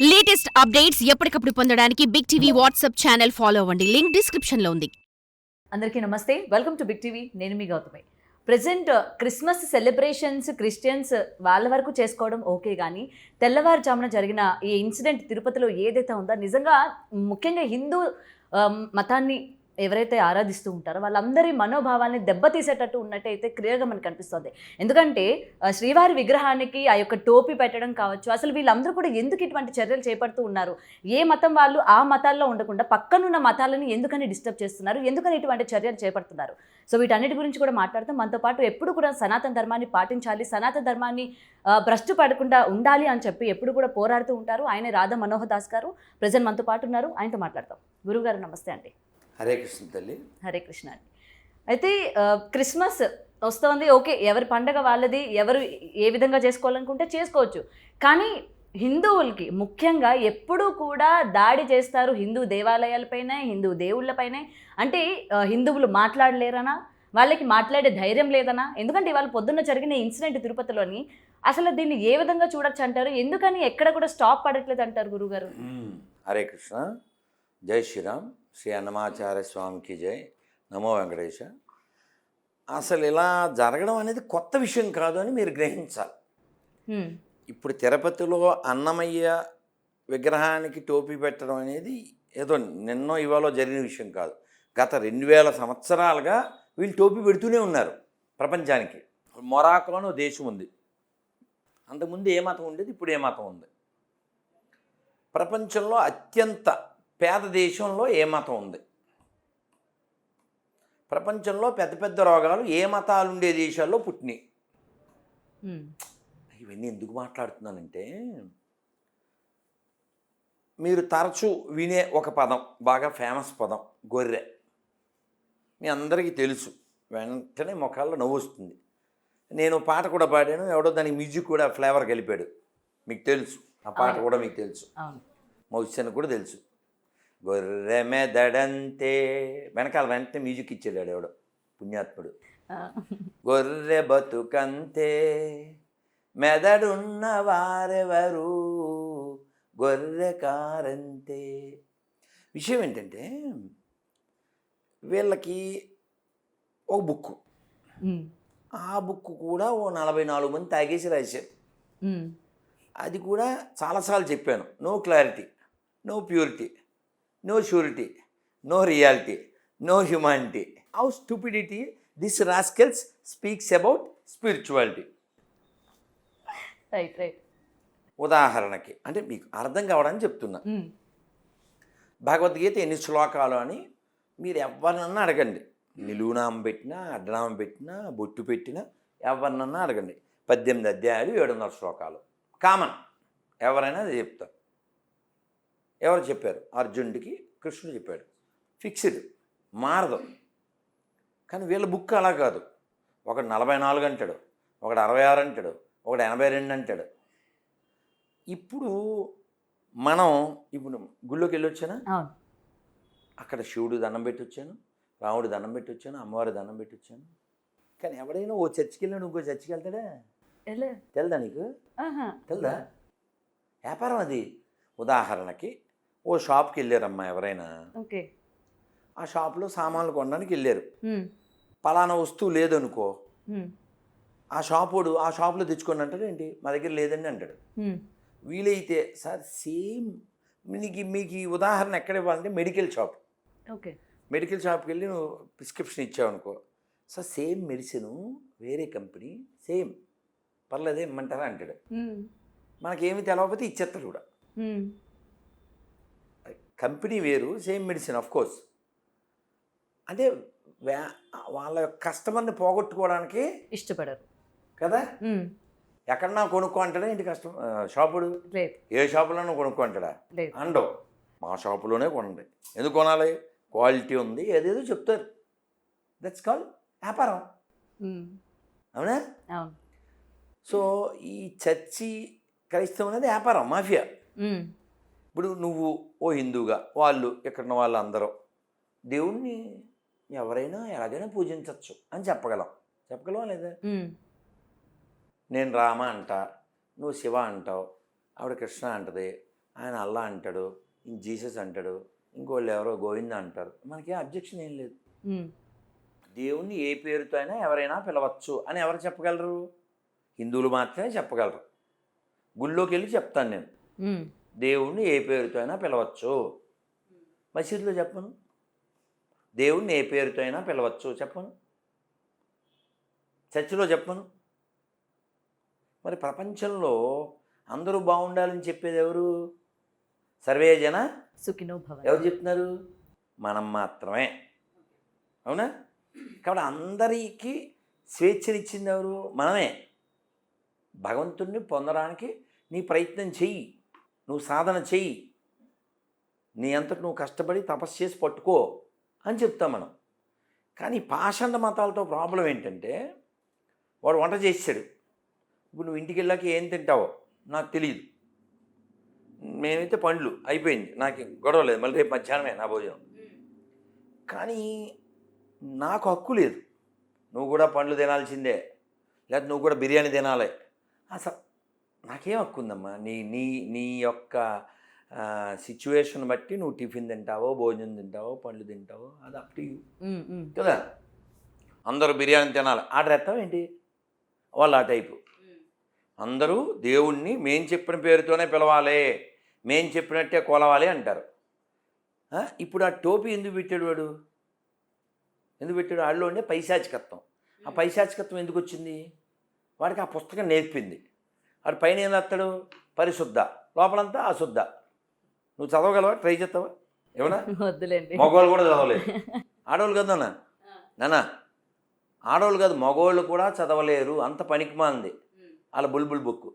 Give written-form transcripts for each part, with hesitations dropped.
Latest updates ఎప్పటికప్పుడు పొందడానికి Big TV WhatsApp channel follow అవ్వండి. లింక్ డిస్క్రిప్షన్ లో ఉంది. అందరికీ నమస్తే, వెల్కమ్ టు బిగ్ టీవీ. నేను మీ Gautami. Present Christmas celebrations Christians వాళ్ళ వరకు చేసుకోవడం ఓకే, కానీ తెల్లవారుజామున జరిగిన ఈ ఇన్సిడెంట్ తిరుపతిలో ఏదైతే ఉందో నిజంగా ముఖ్యంగా హిందూ మతాన్ని ఎవరైతే ఆరాధిస్తూ ఉంటారో వాళ్ళందరి మనోభావాల్ని దెబ్బతీసేటట్టు ఉన్నట్టయితే క్లియర్గా మనకు కనిపిస్తుంది. ఎందుకంటే శ్రీవారి విగ్రహానికి ఆ యొక్క టోపీ పెట్టడం కావచ్చు, అసలు వీళ్ళందరూ కూడా ఎందుకు ఇటువంటి చర్యలు చేపడుతూ ఉన్నారు, ఏ మతం వాళ్ళు ఆ మతాల్లో ఉండకుండా పక్కనున్న మతాలను ఎందుకని డిస్టర్బ్ చేస్తున్నారు, ఎందుకని ఇటువంటి చర్యలు చేపడుతున్నారు. సో వీటన్నిటి గురించి కూడా మాట్లాడుతాం. మనతో పాటు ఎప్పుడు కూడా సనాతన ధర్మాన్ని పాటించాలి, సనాతన ధర్మాన్ని భ్రష్టు పడకుండా ఉండాలి అని చెప్పి ఎప్పుడు కూడా పోరాడుతూ ఉంటారు. ఆయనే రాధా మనోహర్ దాస్ గారు ప్రజెంట్ మనతో పాటు ఉన్నారు. ఆయనతో మాట్లాడతాం. గురువు గారు నమస్తే అండి. హరే కృష్ణ తల్లి. హరే కృష్ణ అండి. అయితే క్రిస్మస్ వస్తుంది, ఓకే, ఎవరి పండగ వాళ్ళది, ఎవరు ఏ విధంగా చేసుకోవాలనుకుంటే చేసుకోవచ్చు. కానీ హిందువులకి ముఖ్యంగా ఎప్పుడూ కూడా దాడి చేస్తారు హిందూ దేవాలయాలపైనే, హిందూ దేవుళ్ళపైనే. అంటే హిందువులు మాట్లాడలేరనా, వాళ్ళకి మాట్లాడే ధైర్యం లేదనా? ఎందుకంటే ఇవాళ పొద్దున్న జరిగిన ఇన్సిడెంట్ తిరుపతిలోని అసలు దీన్ని ఏ విధంగా చూడొచ్చు అంటారు? ఎందుకని ఎక్కడ కూడా స్టాప్ పడట్లేదు అంటారు గురుగారు? హరే కృష్ణ. జై శ్రీరామ్. శ్రీ అన్నమాచార్య స్వామికి జై. నమో వెంకటేశ. అసలు ఇలా జరగడం అనేది కొత్త విషయం కాదు అని మీరు గ్రహించాలి. ఇప్పుడు తిరుపతిలో అన్నమయ్య విగ్రహానికి టోపీ పెట్టడం అనేది ఏదో నిన్నో ఇవాళ జరిగిన విషయం కాదు. గత 2000 సంవత్సరాలుగా వీళ్ళు టోపీ పెడుతూనే ఉన్నారు ప్రపంచానికి. మొరాకో అని దేశం ఉంది, అంతకుముందు ఏ మతం ఉండేది, ఇప్పుడు ఏ మతం ఉంది. ప్రపంచంలో అత్యంత పేద దేశంలో ఏ మతం ఉంది. ప్రపంచంలో పెద్ద పెద్ద రోగాలు ఏ మతాలు ఉండే దేశాల్లో పుట్టినాయి. ఇవన్నీ ఎందుకు మాట్లాడుతున్నానంటే, మీరు తరచూ వినే ఒక పదం, బాగా ఫేమస్ పదం, గొర్రె. మీ అందరికీ తెలుసు, వెంటనే ముఖాల్లో నవ్వు వస్తుంది. నేను పాట కూడా పాడాను, ఎవడో దానికి మ్యూజిక్ కూడా ఫ్లేవర్ కలిపాడు, మీకు తెలుసు. ఆ పాట కూడా మీకు తెలుసు, మౌస్యానికి కూడా తెలుసు. గొర్రె మెదడంతే, వెనకాల వెంటనే మ్యూజిక్ ఇచ్చాడు ఎవడో పుణ్యాత్ముడు. గొర్రె బతుకంతే, మెదడున్న వారెవరు, గొర్రె కారంతే. విషయం ఏంటంటే, వీళ్ళకి ఒక బుక్కు, ఆ బుక్ కూడా ఓ 44 మంది తాగేసి రాశారు. అది కూడా చాలాసార్లు చెప్పాను, no clarity, no purity, no surety, no reality, no humanity. How stupidity this rascals speaks about spirituality. Right. ఉదాహరణకి అంటే మీకు అర్థం కావడానికి చెప్తున్నా. భగవద్గీత ఎన్ని శ్లోకాలు అని మీరు ఎవరినన్నా అడగండి. నిలువునామం పెట్టినా, అడ్డనామం పెట్టినా, బొట్టు పెట్టినా ఎవరినన్నా అడగండి. 18 అధ్యాయాలు 700 శ్లోకాలు కామన్. ఎవరైనా అది చెప్తారు. ఎవరు చెప్పారు? అర్జునుడికి కృష్ణుడు చెప్పాడు. ఫిక్స్డ్, మారదు. కానీ వీళ్ళ బుక్ అలా కాదు. ఒకడు 44 అంటాడు, ఒకడు 66 అంటాడు, ఒకడు 82 అంటాడు. ఇప్పుడు గుళ్ళోకి వెళ్ళి వచ్చానా, అక్కడ శివుడు దండం పెట్టి వచ్చాను, రాముడు దండం పెట్టి వచ్చాను, అమ్మవారి దండం పెట్టి వచ్చాను. కానీ ఎవడైనా ఓ చర్చికి వెళ్ళాడు, ఇంకో చర్చికి వెళ్తాడా? తెలుదా నీకు? తెలుదా? వ్యాపారం అది. ఉదాహరణకి ఓ షాప్కి వెళ్ళారమ్మా ఎవరైనా, ఆ షాప్లో సామాన్లు కొనడానికి వెళ్ళారు. పలానా వస్తువు లేదనుకో, ఆ షాపోడు ఆ షాప్లో తెచ్చుకోండి అంటాడు. ఏంటి మా దగ్గర లేదండి అంటాడు. వీలైతే సార్ సేమ్ మీకు ఈ ఉదాహరణ ఎక్కడ ఇవ్వాలంటే మెడికల్ షాప్. మెడికల్ షాప్కి వెళ్ళి నువ్వు ప్రిస్క్రిప్షన్ ఇచ్చావనుకో, సార్ సేమ్ మెడిసిన్ వేరే కంపెనీ, సేమ్ పర్లేదే ఇమ్మంటారా అంటాడు. మనకేమి తెలవకపోతే ఇచ్చేస్తాడు కూడా. కంపెనీ వేరు, సేమ్ మెడిసిన్ ఆఫ్ కోర్స్. అంటే వాళ్ళ కస్టమర్ని పోగొట్టుకోవడానికి ఇష్టపడరు కదా. ఎక్కడన్నా కొనుక్కో అంటాడా ఏంటి షాపుడు? ఏ షాపులోనూ కొనుక్కో అంటాడా? అండవు. మా షాపులోనే కొనండి. ఎందుకు కొనాలి? క్వాలిటీ ఉంది, ఏదేదో చెప్తారు. దట్స్ కాల్ వ్యాపారం. అవునా? సో ఈ చర్చి క్రైస్తవం అనేది వ్యాపారం, మాఫియా. ఇప్పుడు నువ్వు ఓ హిందూగా, వాళ్ళు ఎక్కడున్న వాళ్ళు అందరూ దేవుణ్ణి ఎవరైనా ఎలాగైనా పూజించవచ్చు అని చెప్పగలవా లేదా? నేను రామ అంట, నువ్వు శివ అంటావు, ఆవిడ కృష్ణ అంటది, ఆయన అల్లా అంటాడు, ఇంక జీసస్ అంటాడు, ఇంకోళ్ళు ఎవరో గోవింద అంటారు. మనకి అబ్జెక్షన్ ఏం లేదు. దేవుణ్ణి ఏ పేరుతో అయినా ఎవరైనా పిలవచ్చు అని ఎవరు చెప్పగలరు? హిందువులు మాత్రమే చెప్పగలరు. గుళ్ళోకి వెళ్ళి చెప్తాను నేను, దేవుణ్ణి ఏ పేరుతో అయినా పిలవచ్చు. మసీదులో చెప్పను, దేవుణ్ణి ఏ పేరుతో అయినా పిలవచ్చు చెప్పను. చర్చిలో చెప్పను. మరి ప్రపంచంలో అందరూ బాగుండాలని చెప్పేది ఎవరు? సర్వే జన సుఖినో భవ. ఎవరు చెప్తున్నారు? మనం మాత్రమే. అవునా? కాబట్టి అందరికీ స్వేచ్ఛనిచ్చింది ఎవరు? మనమే. భగవంతుణ్ణి పొందడానికి నీ ప్రయత్నం చెయ్యి, నువ్వు సాధన చెయ్యి, నీ అంతకు నువ్వు కష్టపడి తపస్సు చేసి పట్టుకో అని చెప్తాం మనం. కానీ పాషండ మతాలతో ప్రాబ్లం ఏంటంటే, వాడు వంట చేసాడు, ఇప్పుడు నువ్వు ఇంటికి వెళ్ళాక ఏం తింటావో నాకు తెలియదు, మేమైతే పండ్లు అయిపోయింది, నాకు గొడవ లేదు, మళ్ళీ రేపు మధ్యాహ్నమే నా భోజనం. కానీ నాకు హక్కు లేదు, నువ్వు కూడా పండ్లు తినాల్సిందే, లేకపోతే నువ్వు కూడా బిర్యానీ తినాలి. అసలు నాకేం హక్కు ఉందమ్మా? నీ నీ నీ యొక్క సిచ్యువేషన్ బట్టి నువ్వు టిఫిన్ తింటావో, భోజనం తింటావో, పండ్లు తింటావో, అది అప్ టు యూ కదా. అందరూ బిర్యానీ తినాలి ఆర్డర్ ఎత్తావు ఏంటి? వాళ్ళు ఆ టైపు. అందరూ దేవుణ్ణి మేం చెప్పిన పేరుతోనే పిలవాలి, మేం చెప్పినట్టే కొలవాలి అంటారు. ఇప్పుడు ఆ టోపీ ఎందుకు పెట్టాడు వాడు? ఎందుకు పెట్టాడు? ఆడిలో ఉండే పైశాచికత్వం. ఆ పైశాచికత్వం ఎందుకు వచ్చింది? వాడికి ఆ పుస్తకం నేర్పింది. వాడు పైన ఏం రాస్తాడు? పరిశుద్ధ, లోపలంతా అశుద్ధ. నువ్వు చదవగలవా? ట్రై చేస్తావా? ఏమన్నా? వద్దులేండి. మగవాళ్ళు కూడా చదవలేదు. ఆడవాళ్ళు కదా నాన్న, ఆడవాళ్ళు కాదు మగవాళ్ళు కూడా చదవలేరు, అంత పనికిమాంది వాళ్ళ బుల్బుల్ బుక్.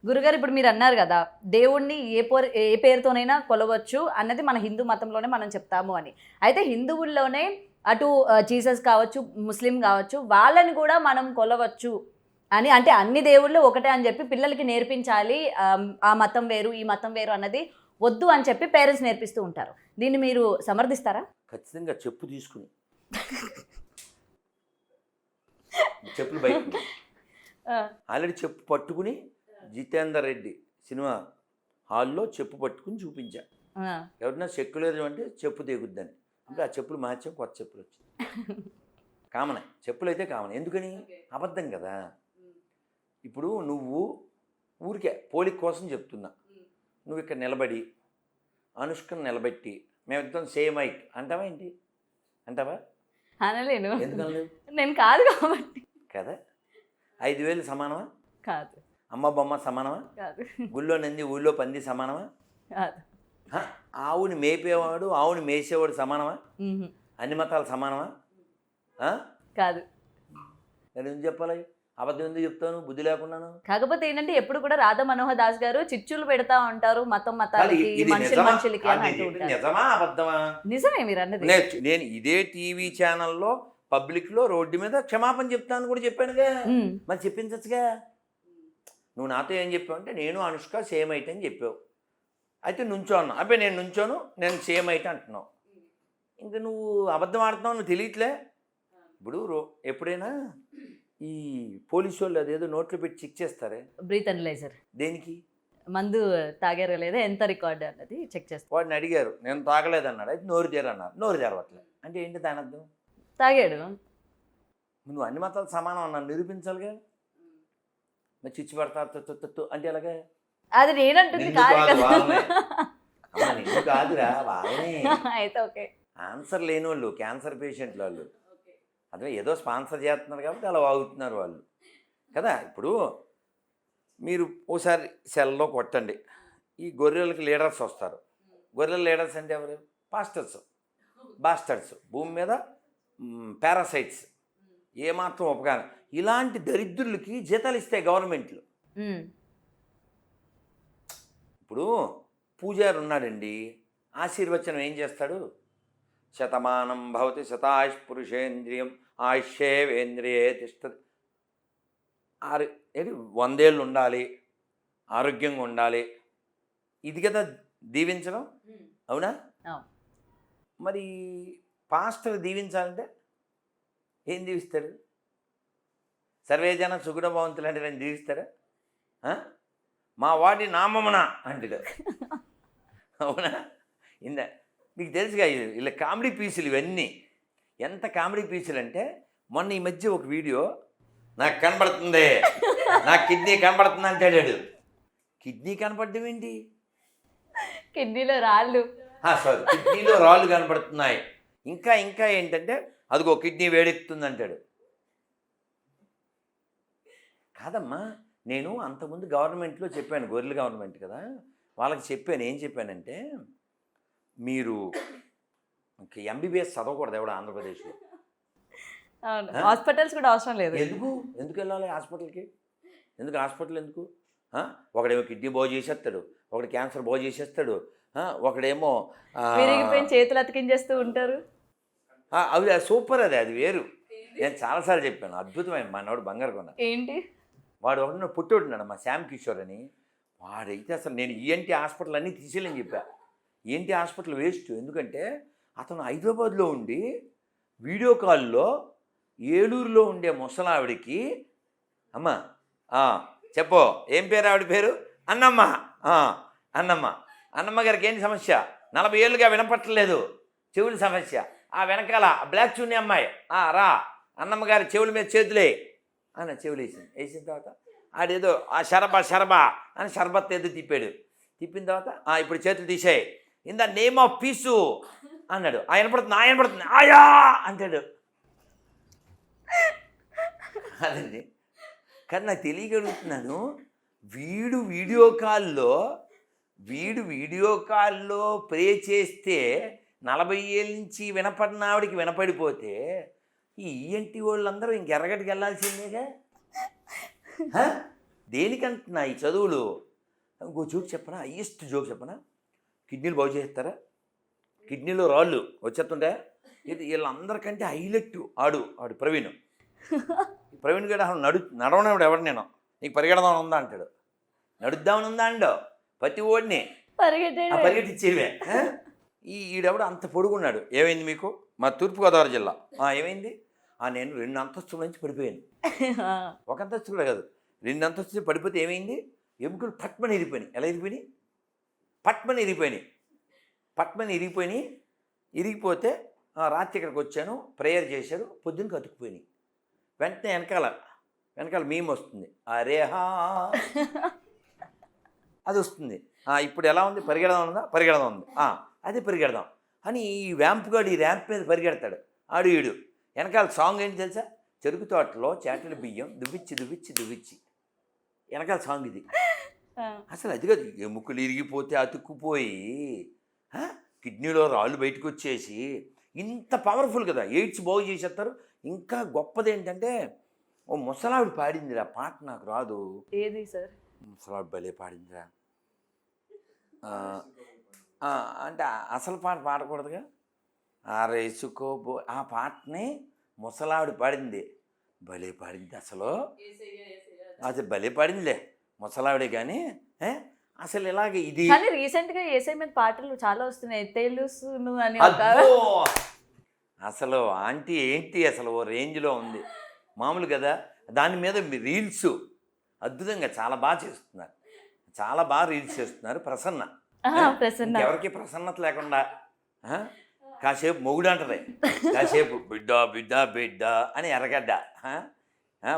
గురుగారు, ఇప్పుడు మీరు అన్నారు కదా దేవుణ్ణి ఏ పేరుతోనైనా కొలవచ్చు అన్నది మన హిందూ మతంలోనే మనం చెప్తాము అని. అయితే హిందువుల్లోనే అటు జీసస్ కావచ్చు, ముస్లిం కావచ్చు, వాళ్ళని కూడా మనం కొలవచ్చు అని, అంటే అన్ని దేవుళ్ళు ఒకటే అని చెప్పి పిల్లలకి నేర్పించాలి, ఆ మతం వేరు ఈ మతం వేరు అన్నది వద్దు అని చెప్పి పేరెంట్స్ నేర్పిస్తూ ఉంటారు. దీన్ని మీరు సమర్థిస్తారా? ఖచ్చితంగా. చెప్పు తీసుకుని చెప్పులు బయట ఆల్రెడీ చెప్పు పట్టుకుని జితేందర్ రెడ్డి సినిమా హాల్లో చెప్పు పట్టుకుని చూపించా. ఎవరైనా సెక్యులరిజం అంటే చెప్పు తెగుద్దని, అంటే ఆ చెప్పులు మార్చాం, కొత్త చెప్పులు వచ్చింది. కామనే, చెప్పులు అయితే కామన్. ఎందుకని? అబద్ధం కదా. ఇప్పుడు నువ్వు ఊరికే పోలిక కోసం చెప్తున్నా, నువ్వు ఇక్కడ నిలబడి అనుష్కను నిలబెట్టి మేమిద్దరం సేమ్ హైట్ అంటావా ఏంటి? అంటావా? అనలేను. ఎందుకనలేవు? నేను కాదు కాబట్టి కదా. 5,000 సమానమా? కాదు. అమ్మ బొమ్మ సమానమా? కాదు. గుళ్ళో నంది ఊళ్ళో పంది సమానమా? కాదు. ఆవుని మేపేవాడు ఆవుని మేసేవాడు సమానమా? అన్ని మతాలు సమానమా? కాదు. నేను ఎందుకు చెప్పాలి? అబద్ధం ఎందుకు చెప్తాను బుద్ధి లేకున్నాను? కాకపోతే ఏంటంటే ఎప్పుడు కూడా రాధా మనోహర్ దాస్ గారు చిచ్చులు పెడతా ఉంటారు మతాలకి, మనుషులకి అని అంటూ ఉంటారు. నిజమా అబద్ధమా? నిజమే మీరు అన్నది. నేను ఇదే టీవీ ఛానల్లో పబ్లిక్లో రోడ్డు మీద క్షమాపణ చెప్తాను కూడా చెప్పానుగా. మరి చెప్పించచ్చుగా. నువ్వు నాతో ఏం చెప్పావు అంటే నేను అనుష్క సేమ్ అయితే అని చెప్పావు. అయితే నుంచో అన్నా, అబ్బాయి నేను నుంచోను, నేను సేమ్ అయితే అంటున్నావు. ఇంకా నువ్వు అబద్ధం ఆడుతున్నావు, నువ్వు తెలియట్లే. ఇప్పుడు ఎప్పుడైనా ఈ పోలీసు వాళ్ళు అదేదో నోట్లో పెట్టి చెక్ చేస్తారే, బ్రీత్ అనలైజర్. దేనికి? మందు తాగారో లేదా, ఎంత రికార్డు అన్నది చెక్ చేస్తారు. వాడిని అడిగారు, నేను తాగలేదన్నాడు. అయితే నోరు తెరన్నారు, నోరు తెరవట్లేదు అంటే ఏంటి దాని అర్థం? తాగాడు. నువ్వు అన్ని మతాలు సమానం అన్నాను నిరూపించాలిగా. మరి చిచ్చి పడతారు అంటే ఎలాగా? అది నేనంటుంది కాదురా వాళ్ళనే. అయితే ఓకే. ఆన్సర్ లేని వాళ్ళు, క్యాన్సర్ పేషెంట్లు వాళ్ళు, అదే ఏదో స్పాన్సర్ చేస్తున్నారు కాబట్టి అలా వాగుతున్నారు వాళ్ళు కదా. ఇప్పుడు మీరు ఓసారి సెల్లో కొట్టండి, ఈ గొర్రెలకి లీడర్స్ వస్తారు. గొర్రెల లీడర్స్ అంటే ఎవరు? పాస్టర్స్, బాస్టర్స్, భూమి మీద పారాసైట్స్, ఏమాత్రం ఉపకారం. ఇలాంటి దరిద్రులకి జీతాలు ఇస్తాయి గవర్నమెంట్లు. ఇప్పుడు పూజారి ఉన్నాడండి, ఆశీర్వచనం ఏం చేస్తాడు? శతమానం భవతి శతాయుష్ పురుషేంద్రియం ఆయుష్యేవేంద్రియే తిష్టతి. 100 ఏళ్ళు ఉండాలి, ఆరోగ్యంగా ఉండాలి, ఇది కదా దీవించడం. అవునా? మరి పాస్టర్ దీవించాలంటే ఏం దీవిస్తాడు? సర్వేజన సుగుణ భవంతులు అంటే నేను దీవిస్తారా? మా వాడి నామమున అంటాడు. అవునా? మీకు తెలుసుగా ఇలా కామెడీ పీసులు ఇవన్నీ. ఎంత కామెడీ పీసులు అంటే మొన్న ఈ మధ్య ఒక వీడియో, నాకు కనబడుతుంది, నాకు కిడ్నీ కనబడుతుంది అంటాడు. కిడ్నీ కనపడడం ఏంటి? కిడ్నీలో రాళ్ళు. సారీ, కిడ్నీలో రాళ్ళు కనపడుతున్నాయి. ఇంకా ఇంకా ఏంటంటే అదిగో కిడ్నీ వేడెక్కుతుంది అంటాడు. కాదమ్మా, నేను అంతకుముందు గవర్నమెంట్లో చెప్పాను, గొర్రెల గవర్నమెంట్ కదా, వాళ్ళకి చెప్పాను. ఏం చెప్పానంటే, మీరు ఎంబీబీఎస్ చదవకూడదు ఎవడ ఆంధ్రప్రదేశ్లో. హాస్పిటల్స్ కూడా అవసరం లేదు. ఎందుకు వెళ్ళాలి హాస్పిటల్కి? హాస్పిటల్ ఎందుకు? ఒకడేమో కిడ్నీ బాగు చేసేస్తాడు, ఒకడు క్యాన్సర్ బాగు చేసేస్తాడు, ఒకడేమో చేతులు అతికించేస్తూ ఉంటారు. అవి సూపర్, అది వేరు. నేను చాలాసార్లు చెప్పాను, అద్భుతమైన మనవాడు బంగారు కొన్న. ఏంటి వాడు ఒకటి పుట్టోడున్నాడు, మా శ్యామ్ కిషోర్ అని. వాడైతే అసలు నేను ఈఎన్టీ హాస్పిటల్ అన్నీ తీసేయాలని చెప్పా. ENT hospital waste. ఎందుకంటే అతను హైదరాబాద్లో ఉండి వీడియో కాల్లో ఏలూరులో ఉండే ముసలావిడికి, అమ్మ చెప్పు, ఏం పేరు ఆవిడ పేరు? అన్నమ్మ. అన్నమ్మ గారికి ఏంటి సమస్య? 40 ఏళ్ళుగా వినపట్టలేదు, చెవుల సమస్య. ఆ వెనకాల బ్లాక్ చున్నీ అమ్మాయి, రా అన్నమ్మ గారి చెవుల మీద చేతులే అని చెవులు వేసిన తర్వాత ఆడేదో ఆ షరబా అని షర్బత్ ఏదో తిప్పిన తర్వాత ఇప్పుడు చేతులు తీసేయి, in the name of peace అన్నాడు. వినపడుతుంది ఆయా అంటాడు. అదండి. కానీ నాకు తెలియగలుగుతున్నాను, వీడు వీడియో కాల్లో ప్రే చేస్తే 40 ఏళ్ళ నుంచి వినపడిన ఆవిడికి వినపడిపోతే ఈ ఈఎన్టీ వాళ్ళందరూ ఇంకెరగటికి వెళ్ళాల్సిందేగా. దేనికంటున్నా ఈ చదువులు? ఇంకో జోక్ చెప్పనా, హైయెస్ట్ జోక్ చెప్పనా? కిడ్నీలు బాగు చేస్తారా? కిడ్నీలో రాళ్ళు వచ్చేస్తుంటే వీళ్ళందరికంటే హైలైట్ ఆడు ప్రవీణ్ గడ నడవనప్పుడు ఎవరు, నేను నీకు పరిగెడదామని ఉందా అంటాడు. నడుద్దామని ఉందా అండో ప్రతి ఓడిని పరిగెట్టిచ్చేవే. ఈడెవడు అంత పొడుగున్నాడు. ఏమైంది మీకు? మా తూర్పుగోదావరి జిల్లా. ఏమైంది? నేను 2 అంతస్తుల నుంచి పడిపోయాను. ఒక అంతస్తు కూడా కాదు, 2 అంతస్తులు పడిపోతే ఏమైంది? ఎముకలు పట్మని ఇరిగిపోయినాయి. ఎలా ఇరిగిపోయినాయి? పట్మని ఇరిగిపోతే రాత్రి ఇక్కడికి వచ్చాను, ప్రేయర్ చేశారు, పొద్దున్నకి అతుక్కుపోయినాయి. వెంటనే వెనకాల మీమ్ వస్తుంది, అరేహా అది వస్తుంది. ఇప్పుడు ఎలా ఉంది? పరిగెడదాం ఉంది. అదే పరిగెడదాం అని ఈ ర్యాంప్ మీద పరిగెడతాడు ఈడు. వెనకాల సాంగ్ ఏంటి తెలుసా? చెరుకు తోటలో చేటల బియ్యం దువ్విచ్చి వెనకాల సాంగ్ ఇది. అసలు అది కాదు, ఎముకలు ఇరిగిపోతే అతుక్కుపోయి కిడ్నీలో రాళ్ళు బయటకు వచ్చేసి ఇంత పవర్ఫుల్ కదా, ఎయిడ్స్ బాగు చేసేస్తారు. ఇంకా గొప్పది ఏంటంటే, ఓ ముసలావిడ పాడిందిరా పాట, నాకు రాదు. ఏది సార్? ముసలావిడ భలే పాడిందిరా. అంటే అసలు పాట పాడకూడదుగా. రేసుకోబో ఆ పాటని ముసలావిడ పాడింది, భలే పాడింది. అసలు భలే పాడిందిలే ముసలావిడే. కానీ అసలు ఇలాగే ఇది రీసెంట్గా ఏసై మీద పాటలు చాలా వస్తున్నాయి, తెలుసును అని. అసలు ఆంటీ ఏంటి అసలు ఓ రేంజ్లో ఉంది, మామూలు కదా. దాని మీద రీల్స్ అద్భుతంగా చాలా బాగా చేస్తున్నారు, రీల్స్ చేస్తున్నారు. ప్రసన్న ఎవరికి ప్రసన్నత లేకుండా కాసేపు మొగుడు అంటది, కాసేపు బిడ్డ అని ఎర్రగడ్డ,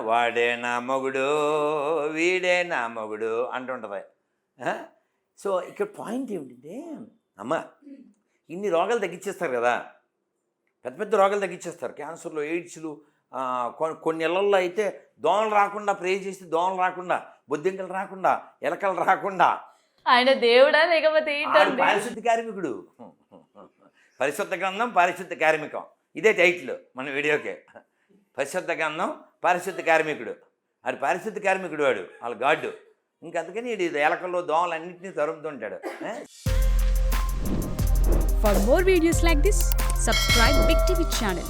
వాడే నా మొగుడు వీడే నా మొగుడు అంటుంటుంది. సో ఇక్కడ పాయింట్ ఏమిటంటే, అమ్మ ఇన్ని రోగాలు తగ్గించేస్తారు కదా, పెద్ద రోగాలు తగ్గించేస్తారు. క్యాన్సర్లు, ఎయిడ్స్లు, కొన్ని ఇళ్లల్లో అయితే దోమలు రాకుండా ప్రే చేస్తే దోమలు రాకుండా, బొద్దింకలు రాకుండా, ఎలకలు రాకుండా. ఆయన దేవుడా లేకపోతే పారిశుద్ధ కార్మికుడు. పరిశుద్ధ గ్రంథం పారిశుద్ధ కార్మికం, ఇదే టైటిల్ మన వీడియోకే. పరిశుద్ధ గ్రంథం పారిశుద్ధ కార్మికుడు. అది పారిశుద్ధ కార్మికుడు వాడు, వాళ్ళ గాడ్డు. ఇంకందుకని ఇది ఎలకల్లో దోమలు అన్నింటినీ తరుముతుంటాడు. For more videos like this, subscribe Big TV channel.